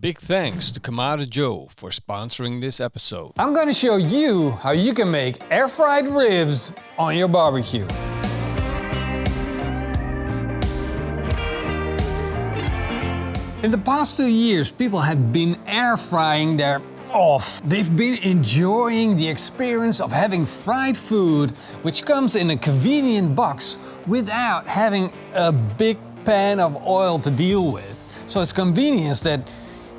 Big thanks to Kamado Joe for sponsoring this episode. I'm gonna show you how you can make air-fried ribs on your barbecue. In the past 2 years, people have been air frying their off. They've been enjoying the experience of having fried food, which comes in a convenient box without having a big pan of oil to deal with. So it's convenience that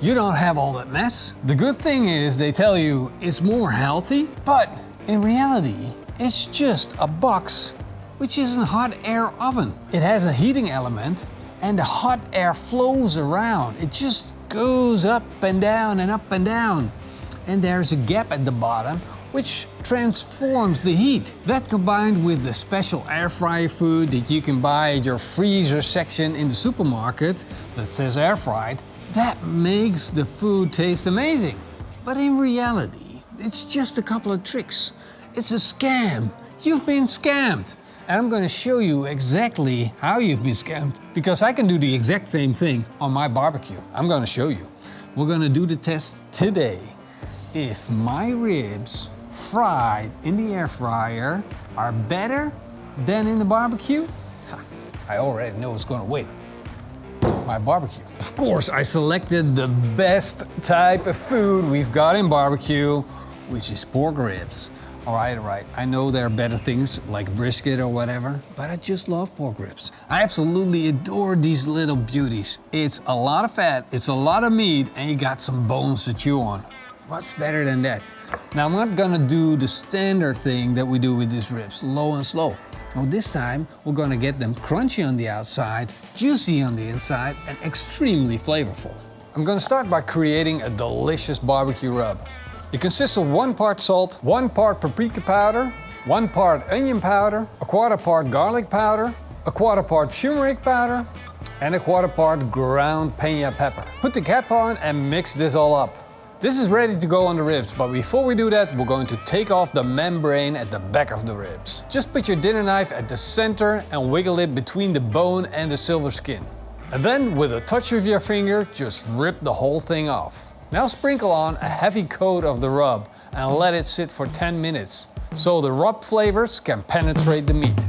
you don't have all that mess. The good thing is they tell you it's more healthy, but in reality, it's just a box which is a hot air oven. It has a heating element and the hot air flows around. It just goes up and down and up and down. And there's a gap at the bottom which transforms the heat. That combined with the special air fryer food that you can buy at your freezer section in the supermarket that says air fried, that makes the food taste amazing. But in reality, it's just a couple of tricks. It's a scam. You've been scammed. And I'm going to show you exactly how you've been scammed, because I can do the exact same thing on my barbecue. I'm going to show you. We're going to do the test today. If my ribs fried in the air fryer are better than in the barbecue, I already know what's going to win. My barbecue. Of course, I selected the best type of food we've got in barbecue, which is pork ribs. All right. I know there are better things like brisket or whatever, but I just love pork ribs. I absolutely adore these little beauties. It's a lot of fat, it's a lot of meat, and you got some bones to chew on. What's better than that? Now, I'm not gonna do the standard thing that we do with these ribs, low and slow. Now, this time, we're gonna get them crunchy on the outside, juicy on the inside, and extremely flavorful. I'm gonna start by creating a delicious barbecue rub. It consists of 1 part salt, 1 part paprika powder, 1 part onion powder, 1/4 part garlic powder, 1/4 part turmeric powder, and 1/4 part ground piña pepper. Put the cap on and mix this all up. This is ready to go on the ribs, but before we do that, we're going to take off the membrane at the back of the ribs. Just put your dinner knife at the center and wiggle it between the bone and the silver skin. And then, with a touch of your finger, just rip the whole thing off. Now sprinkle on a heavy coat of the rub and let it sit for 10 minutes, so the rub flavors can penetrate the meat.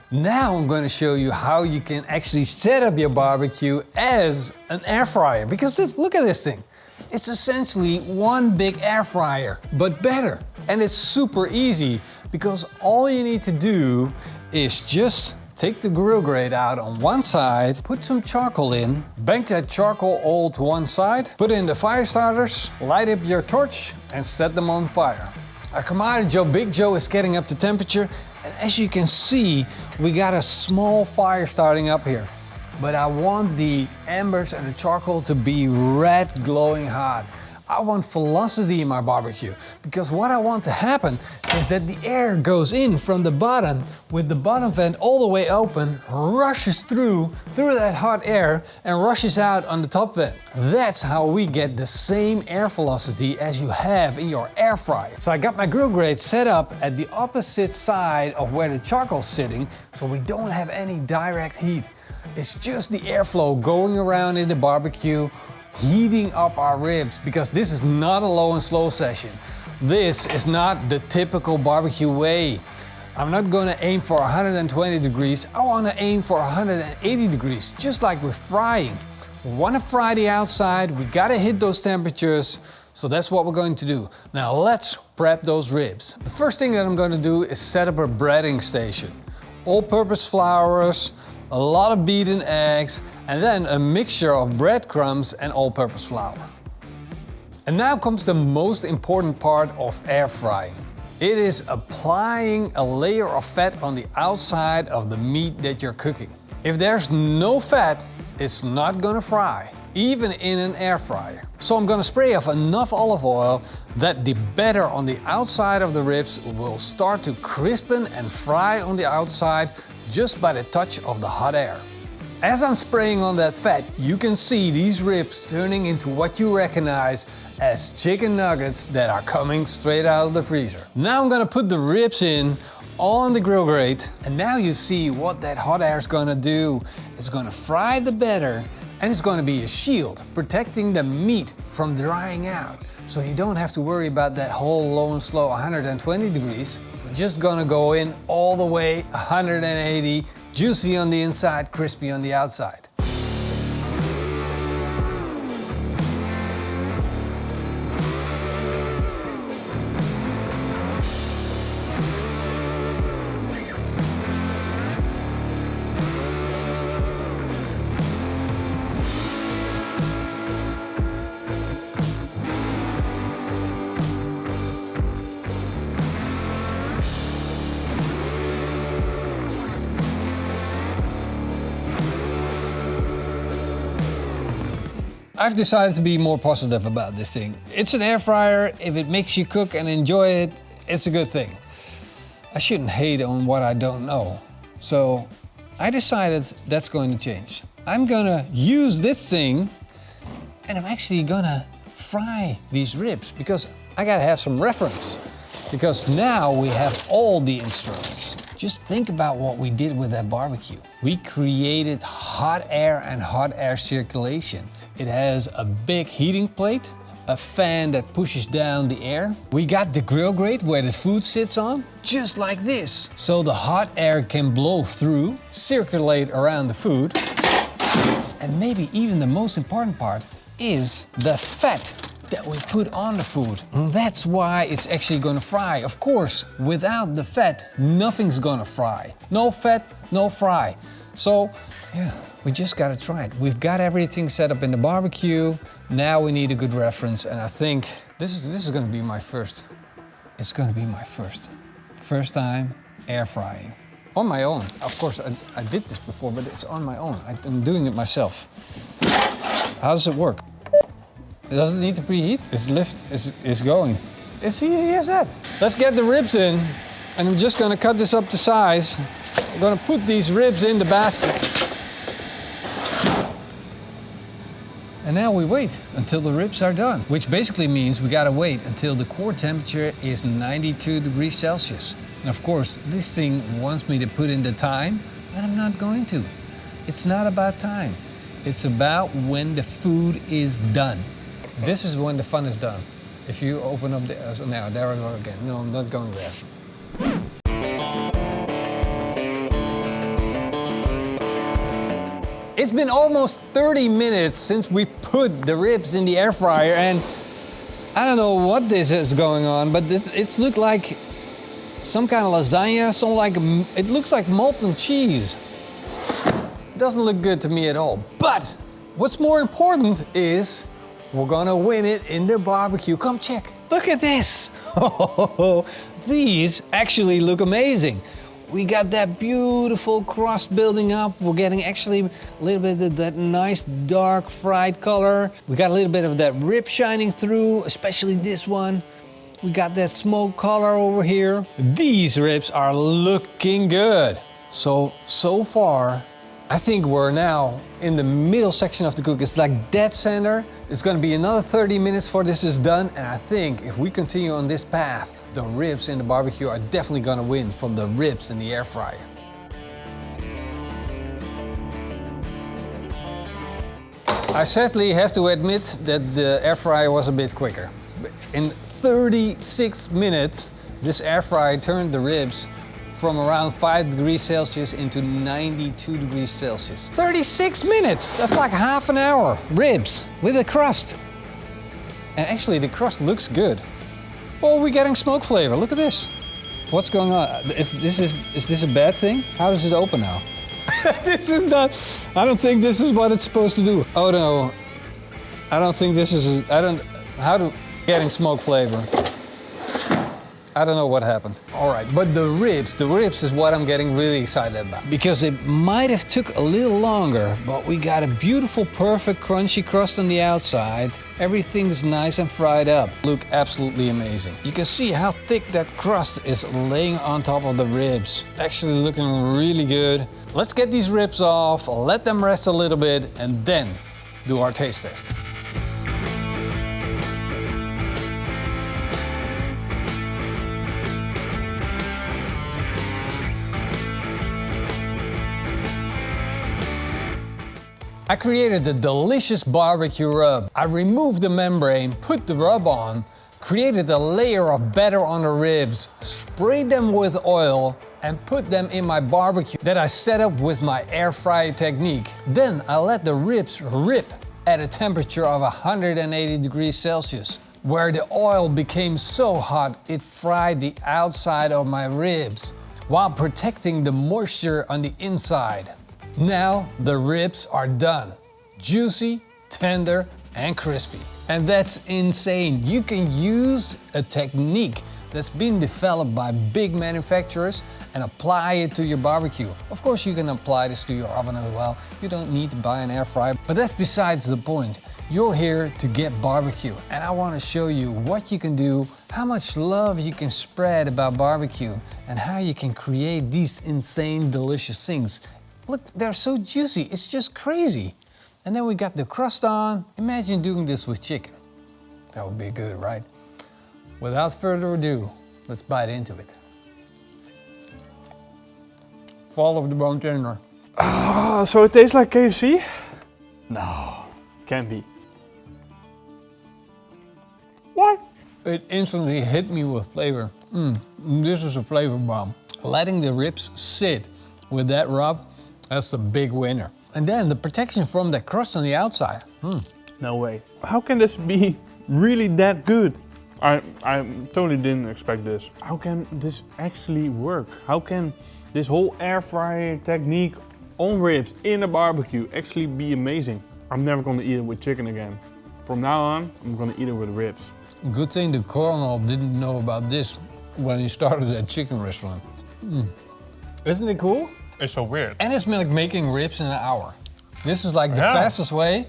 Now I'm going to show you how you can actually set up your barbecue as an air fryer. Because look at this thing. It's essentially one big air fryer, but better. And it's super easy because all you need to do is just take the grill grate out on one side, put some charcoal in, bank that charcoal all to one side, put in the fire starters, light up your torch, and set them on fire. Our Kamado Joe, Big Joe, is getting up to temperature. And as you can see, we got a small fire starting up here. But I want the embers and the charcoal to be red, glowing hot. I want velocity in my barbecue, because what I want to happen is that the air goes in from the bottom with the bottom vent all the way open, rushes through that hot air and rushes out on the top vent. That's how we get the same air velocity as you have in your air fryer. So I got my grill grate set up at the opposite side of where the charcoal's sitting, so we don't have any direct heat. It's just the airflow going around in the barbecue, heating up our ribs, because this is not a low and slow session. This is not the typical barbecue way. I'm not gonna aim for 120 degrees, I wanna aim for 180 degrees, just like with frying. We wanna fry the outside, we gotta hit those temperatures, so that's what we're going to do. Now let's prep those ribs. The first thing that I'm gonna do is set up a breading station. All-purpose flours, a lot of beaten eggs, and then a mixture of breadcrumbs and all-purpose flour. And now comes the most important part of air frying. It is applying a layer of fat on the outside of the meat that you're cooking. If there's no fat, it's not gonna fry, even in an air fryer. So I'm gonna spray off enough olive oil that the batter on the outside of the ribs will start to crispen and fry on the outside just by the touch of the hot air. As I'm spraying on that fat, you can see these ribs turning into what you recognize as chicken nuggets that are coming straight out of the freezer. Now I'm gonna put the ribs in on the grill grate. And now you see what that hot air is gonna do. It's gonna fry the batter, and it's gonna be a shield, protecting the meat from drying out. So you don't have to worry about that whole low and slow 120 degrees. We're just gonna go in all the way 180, juicy on the inside, crispy on the outside. I've decided to be more positive about this thing. It's an air fryer. If it makes you cook and enjoy it, it's a good thing. I shouldn't hate on what I don't know. So I decided that's going to change. I'm gonna use this thing and I'm actually gonna fry these ribs because I gotta have some reference. Because now we have all the instruments. Just think about what we did with that barbecue. We created hot air and hot air circulation. It has a big heating plate, a fan that pushes down the air. We got the grill grate where the food sits on, just like this. So the hot air can blow through, circulate around the food. And maybe even the most important part is the fat that we put on the food. And that's why it's actually gonna fry. Of course, without the fat, nothing's gonna fry. No fat, no fry. So, yeah, we just gotta try it. We've got everything set up in the barbecue. Now we need a good reference, and I think this is gonna be my first. It's gonna be my first time air frying. On my own. Of course, I did this before, but it's on my own. I'm doing it myself. How does it work? It doesn't need to preheat. It's going. It's easy as that. Let's get the ribs in. And I'm just gonna cut this up to size. I'm gonna put these ribs in the basket. And now we wait until the ribs are done, which basically means we gotta wait until the core temperature is 92 degrees Celsius. And of course, this thing wants me to put in the time, and I'm not going to. It's not about time. It's about when the food is done. This is when the fun is done. If you open up the... now, there we go again. No, I'm not going there. It's been almost 30 minutes since we put the ribs in the air fryer, and I don't know what this is going on, but it's looked like some kind of lasagna, it looks like molten cheese. It doesn't look good to me at all. But what's more important is we're gonna win it in the barbecue. Come check. Look at this. These actually look amazing. We got that beautiful crust building up. We're getting actually a little bit of that nice dark fried color. We got a little bit of that rib shining through, especially this one. We got that smoke color over here. These ribs are looking good. So far, I think we're now in the middle section of the cook. It's like dead center. It's gonna be another 30 minutes before this is done. And I think if we continue on this path, the ribs in the barbecue are definitely gonna win from the ribs in the air fryer. I sadly have to admit that the air fryer was a bit quicker. In 36 minutes, this air fryer turned the ribs from around 5 degrees Celsius into 92 degrees Celsius. 36 minutes! That's like half an hour. Ribs with a crust. And actually the crust looks good. Oh, we're getting smoke flavor. Look at this. What's going on? Is this a bad thing? How does it open now? This is not... I don't think this is what it's supposed to do. Oh no. I don't think this is... Getting smoke flavor. I don't know what happened. All right, but the ribs is what I'm getting really excited about. Because it might have took a little longer, but we got a beautiful, perfect, crunchy crust on the outside. Everything's nice and fried up. Look absolutely amazing. You can see how thick that crust is laying on top of the ribs. Actually looking really good. Let's get these ribs off, let them rest a little bit, and then do our taste test. I created a delicious barbecue rub. I removed the membrane, put the rub on, created a layer of batter on the ribs, sprayed them with oil, and put them in my barbecue that I set up with my air fryer technique. Then I let the ribs rip at a temperature of 180 degrees Celsius, where the oil became so hot it fried the outside of my ribs while protecting the moisture on the inside. Now the ribs are done. Juicy, tender, and crispy. And that's insane. You can use a technique that's been developed by big manufacturers and apply it to your barbecue. Of course, you can apply this to your oven as well. You don't need to buy an air fryer, but that's besides the point. You're here to get barbecue, and I want to show you what you can do, how much love you can spread about barbecue, and how you can create these insane, delicious things. Look, they're so juicy, it's just crazy. And then we got the crust on. Imagine doing this with chicken. That would be good, right? Without further ado, let's bite into it. Fall of the bone tender. So it tastes like KFC? No, can't be. What? It instantly hit me with flavor. This is a flavor bomb. Letting the ribs sit with that rub, that's the big winner. And then the protection from the crust on the outside. No way. How can this be really that good? I totally didn't expect this. How can this actually work? How can this whole air fryer technique on ribs in a barbecue actually be amazing? I'm never gonna eat it with chicken again. From now on, I'm gonna eat it with ribs. Good thing the colonel didn't know about this when he started that chicken restaurant. Isn't it cool? It's so weird. And it's like making ribs in an hour. This is like the fastest way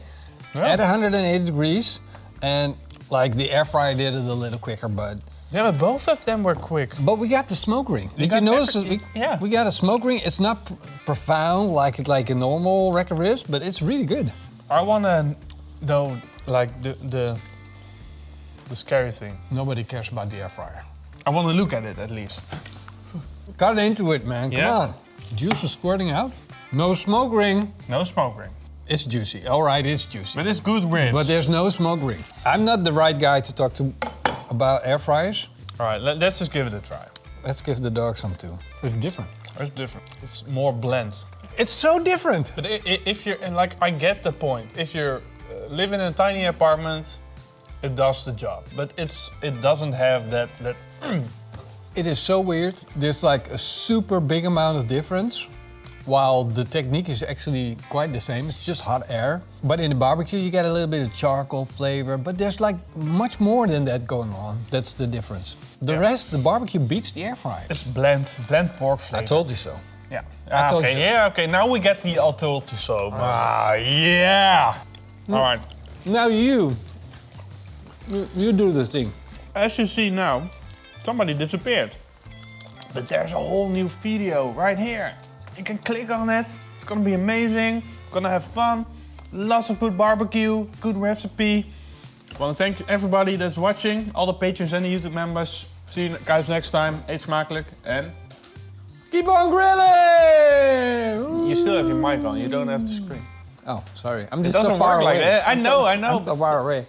at 180 degrees. And like the air fryer did it a little quicker, but... Yeah, but both of them were quick. But we got the smoke ring. Did you notice? We got a smoke ring. It's not profound like a normal rack of ribs, but it's really good. I wanna know like the scary thing. Nobody cares about the air fryer. I wanna look at it at least. Cut into it, man. Come on. Juice is squirting out. No smoke ring. No smoke ring. It's juicy. All right, it's juicy. But it's good ribs. But there's no smoke ring. I'm not the right guy to talk to about air fryers. All right, let's just give it a try. Let's give the dog some too. It's different. It's different. It's more blend. It's so different. But if you're, and like, I get the point. If you're living in a tiny apartment, it does the job. But it doesn't have that. It is so weird. There's like a super big amount of difference, while the technique is actually quite the same. It's just hot air. But in the barbecue, you get a little bit of charcoal flavor, but there's like much more than that going on. That's the difference. The rest, the barbecue beats the air fryer. It's blend pork flavor. I told you so. Yeah. I told you so. Yeah, okay. Now we get the I told you so. Yeah. All right. Now you do the thing. As you see now, somebody disappeared. But there's a whole new video right here. You can click on it. It's gonna be amazing. It's gonna have fun. Lots of good barbecue, good recipe. I want to thank everybody that's watching, all the patrons and the YouTube members. See you guys next time. Eet smakelijk and keep on grilling! you still have your mic on. You don't have to scream. Oh, sorry. I'm It just doesn't so far work away. like that. I know. I'm so far away.